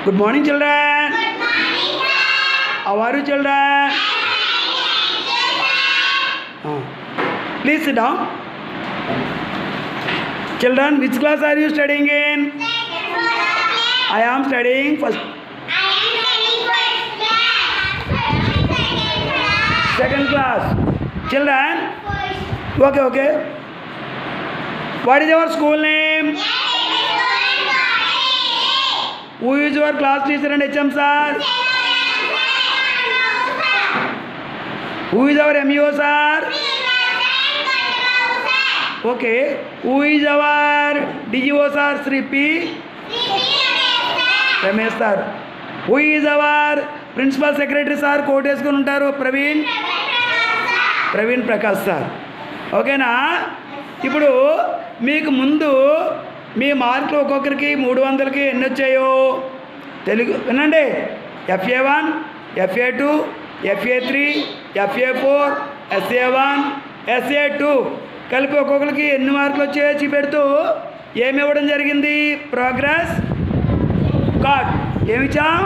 Good morning, children. Good morning, sir. How are you, children? Please sit down. Children, which class are you studying in? I am studying first. Second class. Children, okay. What is your school name? Who is your class teacher and HM sir? Who is our MEO sir? Okay. Who is our DGO sir? Sri P. Ramesh sir. Who is our principal secretary sir? Coat వేసుకొని ఉంటారు Praveen Prakash sir. ఓకేనా? ఇప్పుడు మీకు ముందు మీ మార్కులు ఒక్కొక్కరికి 300కి ఎన్ని వచ్చాయో తెలుగు వినండి. FA1, FA2, FA3, FA4, SA1, SA2 కలిపి ఒక్కొక్కరికి ఎన్ని మార్కులు వచ్చాయో చూపెడుతూ ఏమి ఇవ్వడం జరిగింది? ప్రోగ్రెస్ కార్డ్ ఏమిచ్చాం?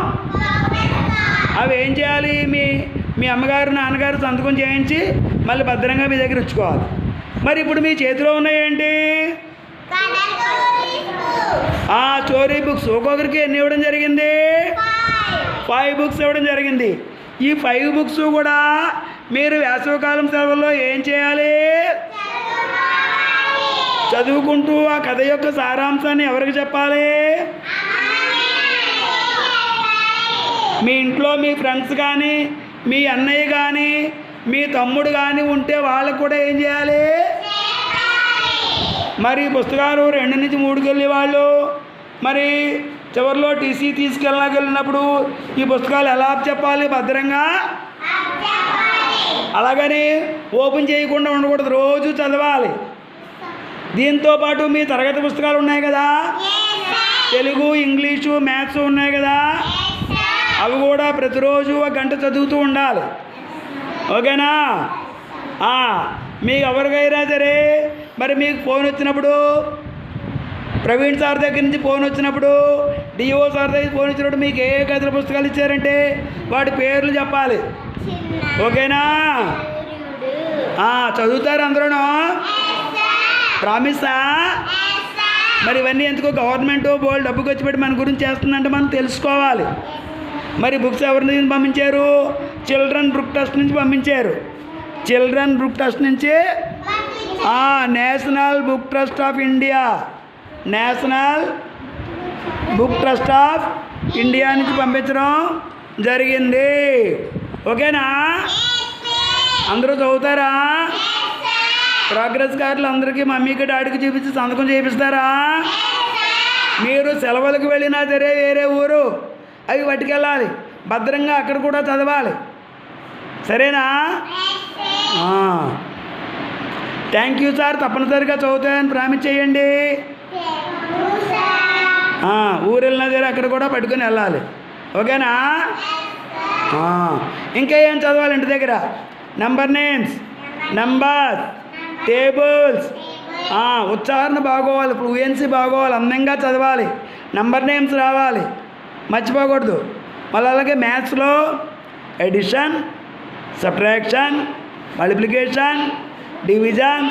అవి ఏం చేయాలి? మీ అమ్మగారు నాన్నగారు సంతకం చేయించి మళ్ళీ భద్రంగా మీ దగ్గర ఉంచుకోవాలి. మరి ఇప్పుడు మీ చేతిలో ఉన్నాయేంటి? చోరీ బుక్స్. ఒక్కొక్కరికి ఎన్ని ఇవ్వడం జరిగింది? 5 బుక్స్ ఇవ్వడం జరిగింది. ఈ 5 బుక్స్ కూడా మీరు వేసవికాలం సెలవుల్లో ఏం చేయాలి? చదువుకుంటూ ఆ కథ యొక్క సారాంశాన్ని ఎవరికి చెప్పాలి? మీ ఇంట్లో మీ ఫ్రెండ్స్ కానీ మీ అన్నయ్య కానీ మీ తమ్ముడు కానీ ఉంటే వాళ్ళకు కూడా ఏం చేయాలి? మరి పుస్తకాలు 2 నుంచి 3కి వెళ్ళే వాళ్ళు మరి చివరిలో టీసీ తీసుకెళ్ళినప్పుడు ఈ పుస్తకాలు ఎలా చెప్పాలి? భద్రంగా. అలాగని ఓపెన్ చేయకుండా ఉండకూడదు, రోజు చదవాలి. దీంతోపాటు మీ తరగతి పుస్తకాలు ఉన్నాయి కదా, తెలుగు, ఇంగ్లీషు, మ్యాథ్స్ ఉన్నాయి కదా, అవి కూడా ప్రతిరోజు 1 గంట చదువుతూ ఉండాలి. ఓకేనా? మీకు ఎవరికైనా సరే మరి మీకు ఫోన్ వచ్చినప్పుడు, ప్రవీణ్ సార్ దగ్గర నుంచి ఫోన్ వచ్చినప్పుడు, డిఓ సార్ దగ్గర ఫోన్ వచ్చినప్పుడు మీకు ఏ గదుల పుస్తకాలు ఇచ్చారంటే వాటి పేర్లు చెప్పాలి. ఓకేనా? చదువుతారు అందరూనూ? ప్రామిసా? మరి ఇవన్నీ ఎందుకో గవర్నమెంట్ బోల్డ్ డబ్బు ఖర్చు పెట్టి మన గురించి చేస్తుందంటే మనం తెలుసుకోవాలి. మరి బుక్స్ ఎవరి నుంచి పంపించారు? చిల్డ్రన్ బుక్ ట్రస్ట్ నుంచి పంపించారు. చిల్డ్రన్ బుక్ ట్రస్ట్ నుంచి national book trust of India, national book trust of India నుంచి పంపించడం జరిగింది. ఓకేనా? అందరూ చదువుతారా? ప్రోగ్రెస్ కార్డులు అందరికీ మమ్మీకి డాడీకి చూపించి సంతకం చేపిస్తారా? మీరు సెలవులకు వెళ్ళినా సరే వేరే ఊరు అవి పట్టుకెళ్ళాలి, భద్రంగా అక్కడ కూడా చదవాలి. సరేనా? Thank you sir. తప్పనిసరిగా చదువుతాయని ప్రామిస్ చేయండి. ఊరు వెళ్ళినా సరే అక్కడ కూడా పట్టుకొని వెళ్ళాలి. ఓకేనా? ఇంకా ఏం చదవాలి ఇంటి దగ్గర? నెంబర్ నేమ్స్, నెంబర్స్, టేబుల్స్, ఉచ్చారణ బాగోవాలి, ఫ్లూయెన్సీ బాగోవాలి, అందంగా చదవాలి, నెంబర్ నేమ్స్ రావాలి, మర్చిపోకూడదు. మళ్ళీ అలాగే మ్యాథ్స్లో ఎడిషన్, సబ్ట్రాక్షన్, మల్టిప్లికేషన్, డివిజన్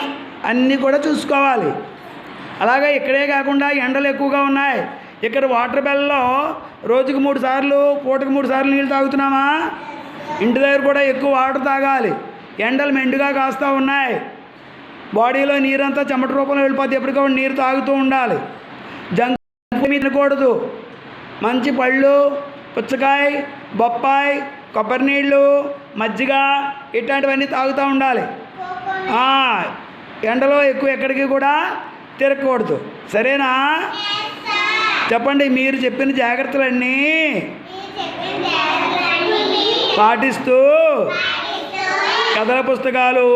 అన్నీ కూడా చూసుకోవాలి. అలాగే ఇక్కడే కాకుండా ఎండలు ఎక్కువగా ఉన్నాయి. ఇక్కడ వాటర్ బెల్లో రోజుకు 3 సార్లు, పూటకు 3 సార్లు నీళ్ళు తాగుతున్నామా? ఇంటి దగ్గర కూడా ఎక్కువ వాటర్ తాగాలి. ఎండలు మెండుగా కాస్తూ ఉన్నాయి. బాడీలో నీరంతా చెమట రూపంలో వెళ్ళిపోతే ఎప్పటికప్పుడు నీరు తాగుతూ ఉండాలి. జంక్ తినకూడదు. మంచి పళ్ళు, పుచ్చకాయ, బొప్పాయి, కొబ్బరి నీళ్ళు, మజ్జిగ ఇట్లాంటివన్నీ తాగుతూ ఉండాలి. ఎండలో ఎక్కువ ఎక్కడికి కూడా తిరగకూడదు. సరేనా? చెప్పండి. మీరు చెప్పిన జాగ్రత్తలన్నీ పాటిస్తూ కథల పుస్తకాలు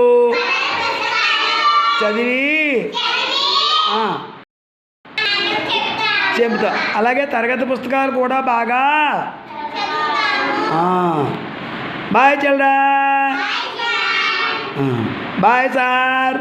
చదివి చెబుతా. అలాగే తరగతి పుస్తకాలు కూడా బాగా. Bye children. Bye sir.